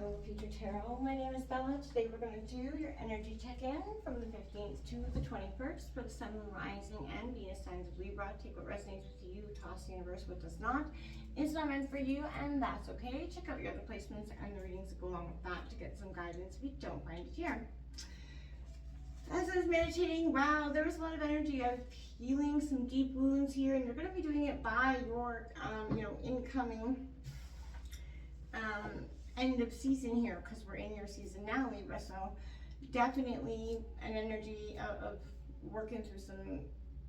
Hello, Future Tarot. My name is Bella. Today we're going to do your energy check-in from the 15th to the 21st for the Sun, Moon, Rising, and Venus signs of Libra. Take what resonates with you, toss the universe what does not. It's not meant for you, and that's okay. Check out your other placements and the readings that go along with that to get some guidance if you don't find it here. As I was meditating, wow, there was a lot of energy of healing some deep wounds here, and you're going to be doing it by your, incoming end of season here, because we're in your season now, Libra. So definitely an energy of working through some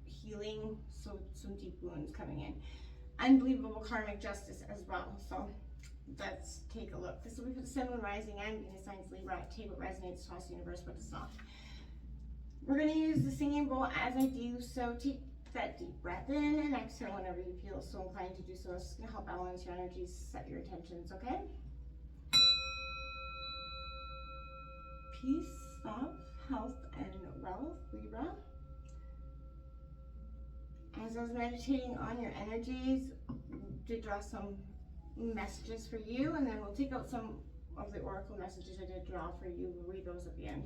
healing, so some deep wounds coming in. Unbelievable karmic justice as well. So let's take a look. This will be for the Sun, Moon, Rising, and Venus signs Libra. Take what resonates, toss the universe what does not. We're going to use the singing bowl as I do, so take that deep breath in and exhale whenever you feel so inclined to do so. It's going to help balance your energies, set your intentions, okay? Peace, love, health, and wealth, Libra. As I was meditating on your energies, to draw some messages for you, and then we'll take out some of the oracle messages I did draw for you. We'll read those at the end.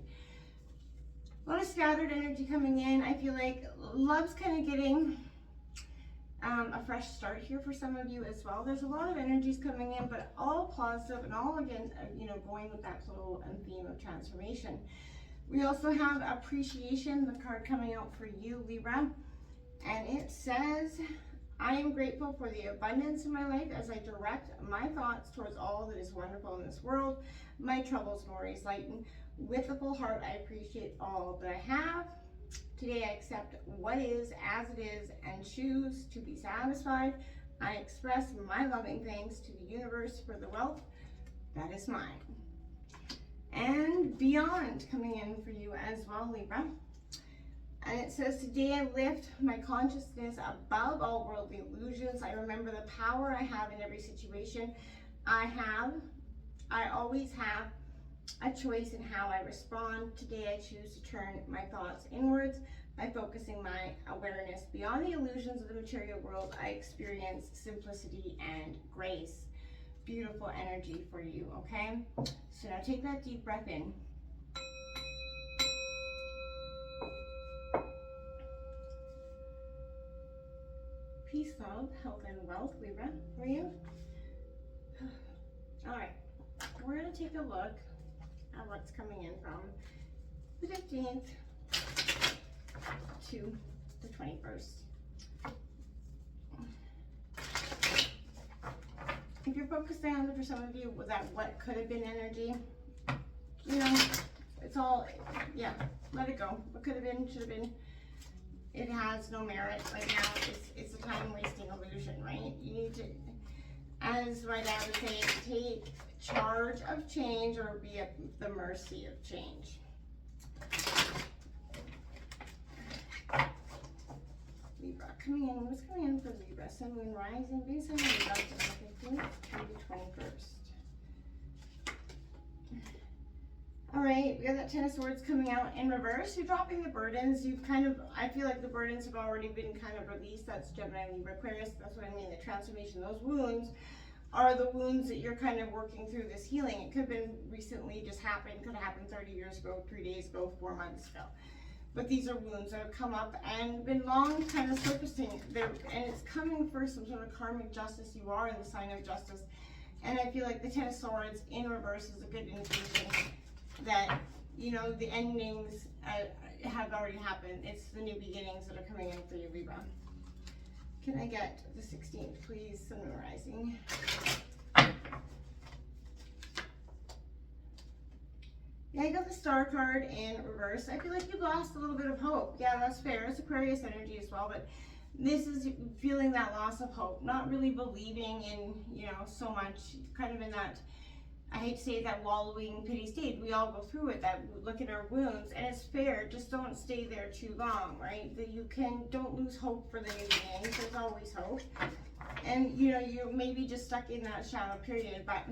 A lot of scattered energy coming in. I feel like love's kind of getting a fresh start here for some of you as well. There's a lot of energies coming in, but all positive and all, again, going with that flow and theme of transformation. We also have appreciation, the card coming out for you, Libra, and it says, I am grateful for the abundance in my life as I direct my thoughts towards all that is wonderful in this world. My troubles and worries lighten. With a full heart, I appreciate all that I have. Today, I accept what is as it is and choose to be satisfied. I express my loving thanks to the universe for the wealth that is mine. And beyond coming in for you as well, Libra. And it says, today I lift my consciousness above all worldly illusions. I remember the power I have in every situation. I always have a choice in how I respond. Today I choose to turn my thoughts inwards by focusing my awareness beyond the illusions of the material world. I experience simplicity and grace. Beautiful energy for you, okay? So now take that deep breath in. Peace, love, health, and wealth, Libra, for you. All right, we're gonna take a look at what's coming in from the 15th to the 21st. If you're focusing on it for some of you, was that what could have been energy? It's all, yeah, let it go. What could have been, should have been. It has no merit right now. It's a time-wasting illusion, right? You need to, as my dad would say, take charge of change or be at the mercy of change. Libra coming in. What's coming in for Libra? Sun, Moon, Rising, Venus, and Libra from the 15th to the 21st. All right, we got that Ten of Swords coming out in reverse. You're dropping the burdens. I feel like the burdens have already been kind of released. That's Gemini, Libra, Aquarius. That's what I mean, the transformation. Those wounds are the wounds that you're kind of working through this healing. It could have been recently, just happened, could have happened 30 years ago, 3 days ago, 4 months ago. But these are wounds that have come up and been long kind of surfacing there, and it's coming for some sort of karmic justice. You are in the sign of justice. And I feel like the Ten of Swords in reverse is a good indication that, the endings have already happened. It's the new beginnings that are coming in for you, Libra. Can I get the 16th, please? Sun, Moon, Rising. Yeah, I got the Star card in reverse. I feel like you lost a little bit of hope. Yeah, that's fair. It's Aquarius energy as well, but this is feeling that loss of hope, not really believing in, so much, kind of in that, I hate to say that wallowing pity state. We all go through it, that look at our wounds, and it's fair. Just don't stay there too long, right? That don't lose hope for the new beginnings. There's always hope. And, you're maybe just stuck in that shadow period, but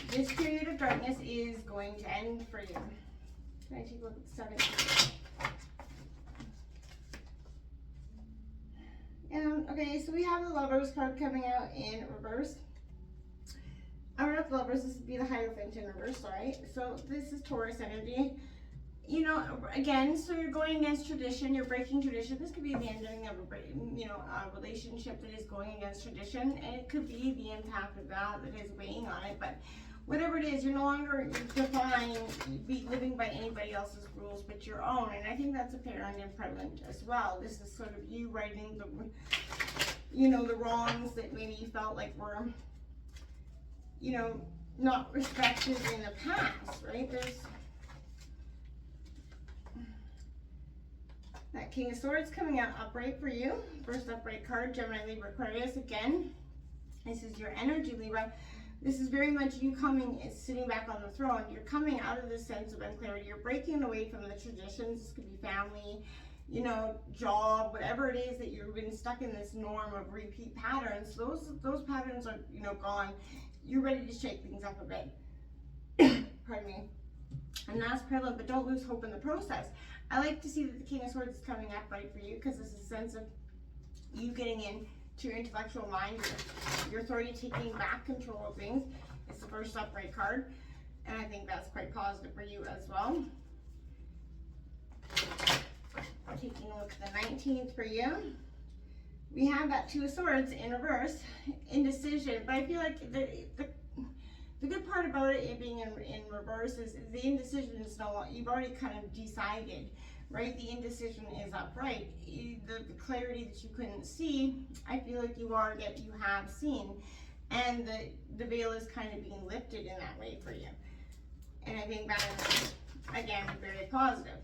this period of darkness is going to end for you. Can I take a look at the 17th? Okay, so we have the Lovers card coming out in reverse. I'm going to Death Lovers, this would be the Hierophant in reverse, right? So this is Taurus energy. You know, again, so you're going against tradition, you're breaking tradition. This could be the ending of a relationship that is going against tradition, and it could be the impact of that is weighing on it. But whatever it is, you're no longer be living by anybody else's rules but your own. And I think that's apparent and prevalent as well. This is sort of you righting the wrongs that maybe you felt like were, not respected in the past, right? There's that King of Swords coming out upright for you. First upright card, Gemini, Libra, Aquarius. Again, this is your energy, Libra. This is very much you sitting back on the throne. You're coming out of this sense of unclarity. You're breaking away from the traditions. This could be family, job, whatever it is that you've been stuck in this norm of repeat patterns. Those patterns are, gone. You're ready to shake things up a bit. Pardon me. And that's prevalent, but don't lose hope in the process. I like to see that the King of Swords is coming up right for you, because this is a sense of you getting into your intellectual mind, your authority, taking back control of things. It's the first upright card, and I think that's quite positive for you as well. Taking a look at the 19th for you. We have that Two of Swords in reverse, indecision, but I feel like the good part about it being in reverse is the indecision is you've already kind of decided, right? The indecision is upright. The clarity that you couldn't see, I feel like you have seen, and the veil is kind of being lifted in that way for you. And I think that is, again, very positive.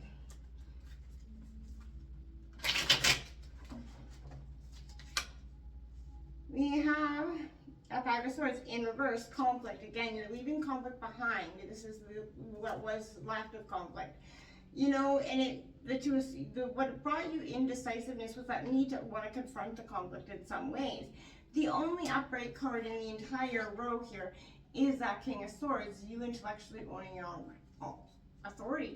We have a Five of Swords in reverse, conflict. Again, you're leaving conflict behind. This is what was left of conflict. And what brought you indecisiveness was that need to want to confront the conflict in some ways. The only upright card in the entire row here is that King of Swords, you intellectually owning your own authority,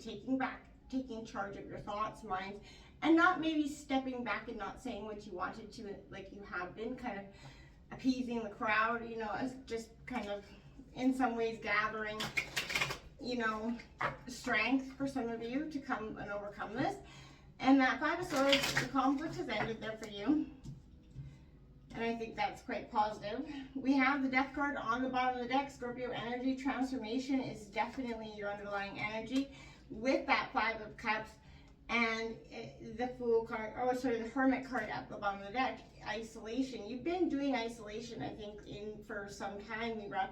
taking charge of your thoughts, minds, and not maybe stepping back and not saying what you wanted to, like you have been, kind of appeasing the crowd, as just kind of in some ways gathering, strength for some of you to come and overcome this. And that Five of Swords, the conflict has ended there for you. And I think that's quite positive. We have the Death card on the bottom of the deck. Scorpio energy, transformation is definitely your underlying energy. With that Five of Cups and the Fool card, the Hermit card at the bottom of the deck, isolation. You've been doing isolation, I think, for some time, Libra.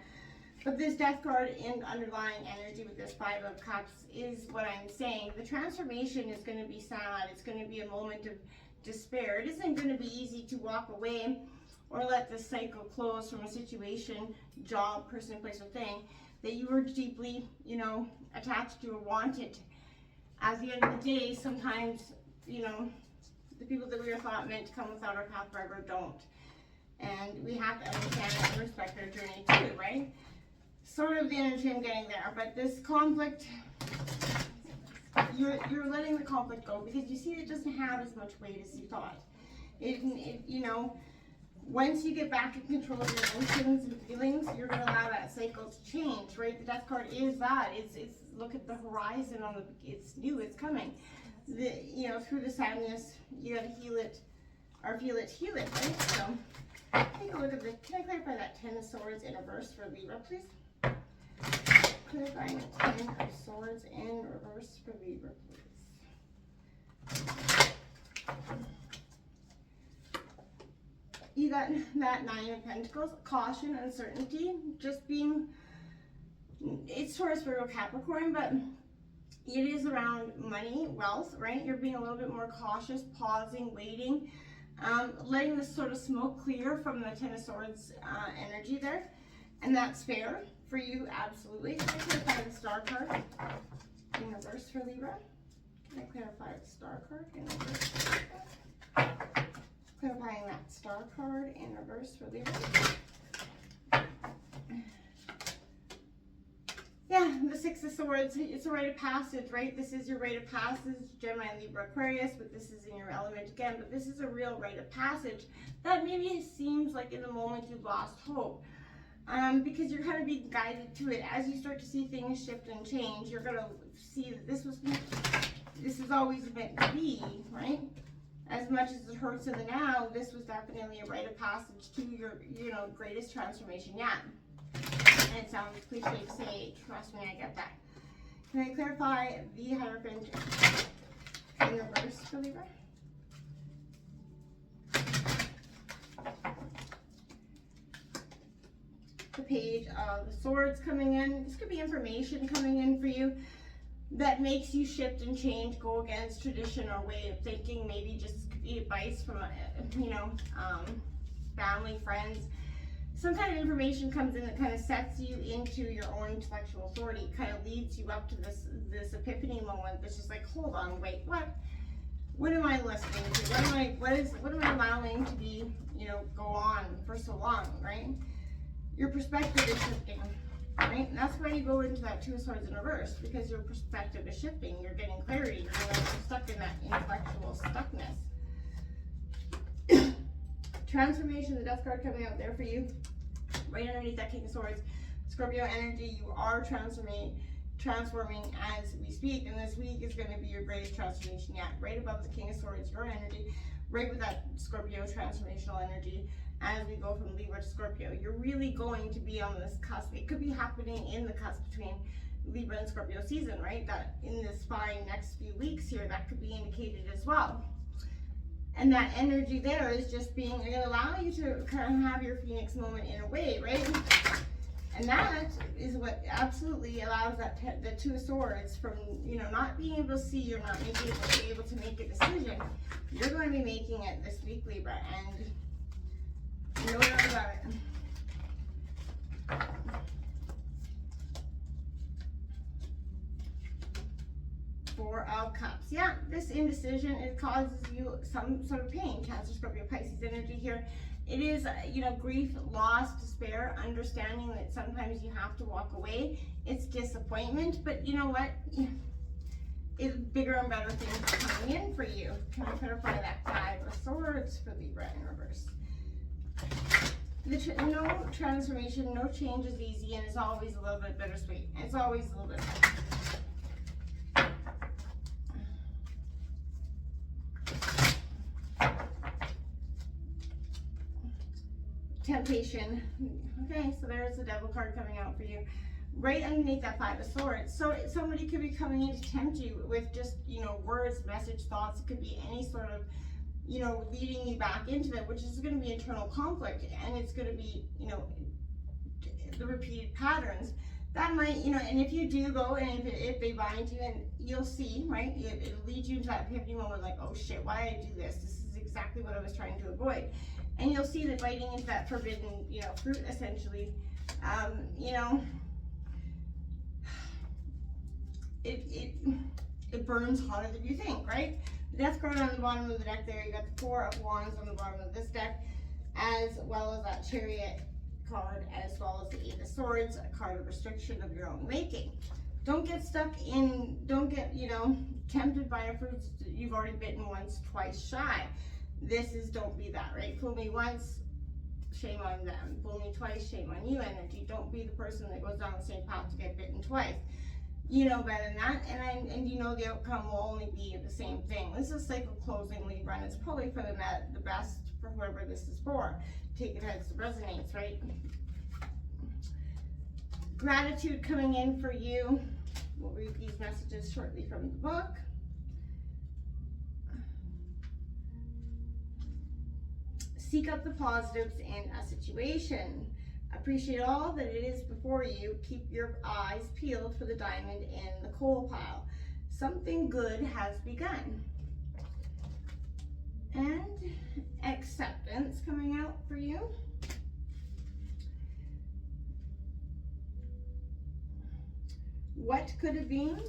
But this Death card in underlying energy with this Five of Cups is what I'm saying. The transformation is going to be sad. It's going to be a moment of despair. It isn't going to be easy to walk away or let this cycle close from a situation, job, person, place, or thing that you were deeply, attached to or wanted. At the end of the day, sometimes, the people that we were thought meant to come without our path forever don't. And we have to understand and respect their journey too, right? Sort of the energy I'm getting there. But this conflict, you're letting the conflict go because you see it doesn't have as much weight as you thought. Once you get back in control of your emotions and feelings, you're going to allow that cycle to change, right? The Death card is that. It's look at the horizon it's new, it's coming. Through the sadness, you got to heal it, or feel it, heal it, right? So, take a look at can I clarify that 10 of Swords in reverse for Libra, please? Clarifying the 10 of Swords in reverse for Libra, please. You got that Nine of Pentacles, caution, uncertainty, just being, it's Taurus, Virgo, Capricorn, but it is around money, wealth, right? You're being a little bit more cautious, pausing, waiting, letting this sort of smoke clear from the Ten of Swords energy there. And that's fair for you, absolutely. Can I clarify the Star card in reverse for Libra? Can I clarify the Star card in reverse? Clarifying that Star card in reverse for Libra. Yeah, the Six of Swords, it's a rite of passage, right? This is your rite of passage, Gemini, Libra, Aquarius, but this is in your element again, but this is a real rite of passage that maybe seems like in the moment you've lost hope. because you're going to be guided to it. As you start to see things shift and change, you're going to see that this was always meant to be, right? As much as it hurts in the now, this was definitely a rite of passage to your, greatest transformation yet. And it sounds cliche to say, trust me, I get that. Can I clarify the Hierophant in reverse for Libra? The Page of Swords coming in. This could be information coming in for you that makes you shift and change, go against tradition or way of thinking. Maybe just could be advice from, family, friends. Some kind of information comes in that kind of sets you into your own intellectual authority, kind of leads you up to this epiphany moment that's just like, hold on, wait, what am I listening to? What am I allowing to be, go on for so long, right? Your perspective is shifting, right? And that's why you go into that Two of Swords in reverse, because your perspective is shifting. You're getting clarity. You're no longer stuck in that intellectual stuckness. Transformation, the Death card coming out there for you. Right underneath that King of Swords, Scorpio energy, you are transforming as we speak, and this week is going to be your greatest transformation yet. Right above the King of Swords, your energy, right with that Scorpio transformational energy, as we go from Libra to Scorpio, you're really going to be on this cusp. It could be happening in the cusp between Libra and Scorpio season, right? That in this fine next few weeks here, that could be indicated as well. And that energy there is just going to allow you to kind of have your Phoenix moment in a way, right? And that is what absolutely allows the Two of Swords from, not being able to see or not being able to make a decision. You're going to be making it this week, Libra, and no doubt about it. Four of Cups. Yeah, this indecision, it causes you some sort of pain. Cancer, Scorpio, Pisces energy here. It is, grief, loss, despair, understanding that sometimes you have to walk away. It's disappointment, but you know what? It's bigger and better things are coming in for you. Can I clarify that Five of Swords for Libra in reverse? No transformation, no change is easy, and it's always a little bit bittersweet. It's always a little bit. Temptation. Okay, so there's the Devil card coming out for you. Right underneath that Five of Swords. So somebody could be coming in to tempt you with just, words, message, thoughts. It could be any sort of, leading you back into that, which is going to be internal conflict. And it's going to be, the repeated patterns. That might, and if you do go and if they bind you, and you'll see, right? It'll lead you into that epiphany moment like, oh shit, why did I do this? This is exactly what I was trying to avoid. And you'll see that biting into that forbidden, fruit essentially, it burns hotter than you think, right? The Death card on the bottom of the deck there, you got the Four of Wands on the bottom of this deck, as well as that Chariot card, as well as the Eight of Swords, a card of restriction of your own making. Don't get stuck in, don't get, tempted by a fruit you've already bitten once, twice shy. This is don't be that, right? Fool me once, shame on them. Fool me twice, shame on you energy. Don't be the person that goes down the same path to get bitten twice. You know better than that, and you know the outcome will only be the same thing. This is cycle closing, Libra, and it's probably for the best for whoever this is for. Take it as it resonates, right? Gratitude coming in for you. We'll read these messages shortly from the book. Seek out the positives in a situation. Appreciate all that it is before you. Keep your eyes peeled for the diamond in the coal pile. Something good has begun. And acceptance coming out for you. What could have been?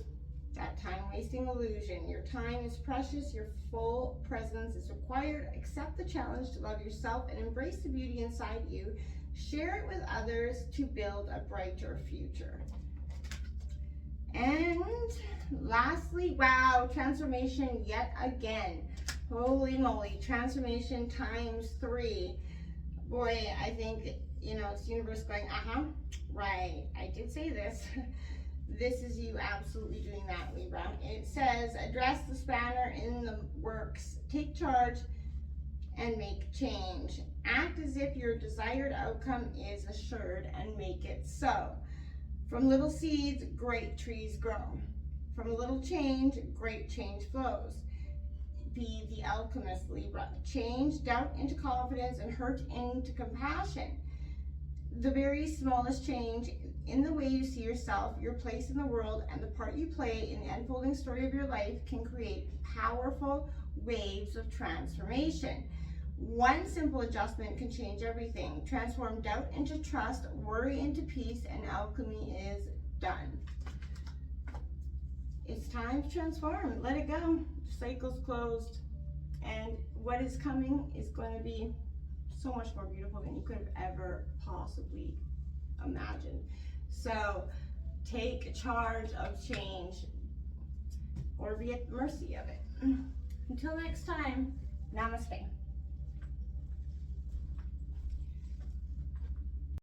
That time-wasting illusion. Your time is precious. Your full presence is required. Accept the challenge to love yourself and embrace the beauty inside you. Share it with others to build a brighter future. And lastly, wow, transformation yet again. Holy moly, transformation times 3. Boy, I think You know, it's the universe going, right, I did say this. This is you absolutely doing that, Libra. It says, address the spanner in the works, take charge, and make change. Act as if your desired outcome is assured and make it so. From little seeds, great trees grow. From little change, great change flows. Be the alchemist, Libra. Change doubt into confidence and hurt into compassion. The very smallest change in the way you see yourself, your place in the world, and the part you play in the unfolding story of your life can create powerful waves of transformation. One simple adjustment can change everything. Transform doubt into trust, worry into peace, and alchemy is done. It's time to transform. Let it go. Cycle's closed. And what is coming is going to be so much more beautiful than you could have ever possibly imagined. So take charge of change or be at the mercy of it. Until next time, namaste.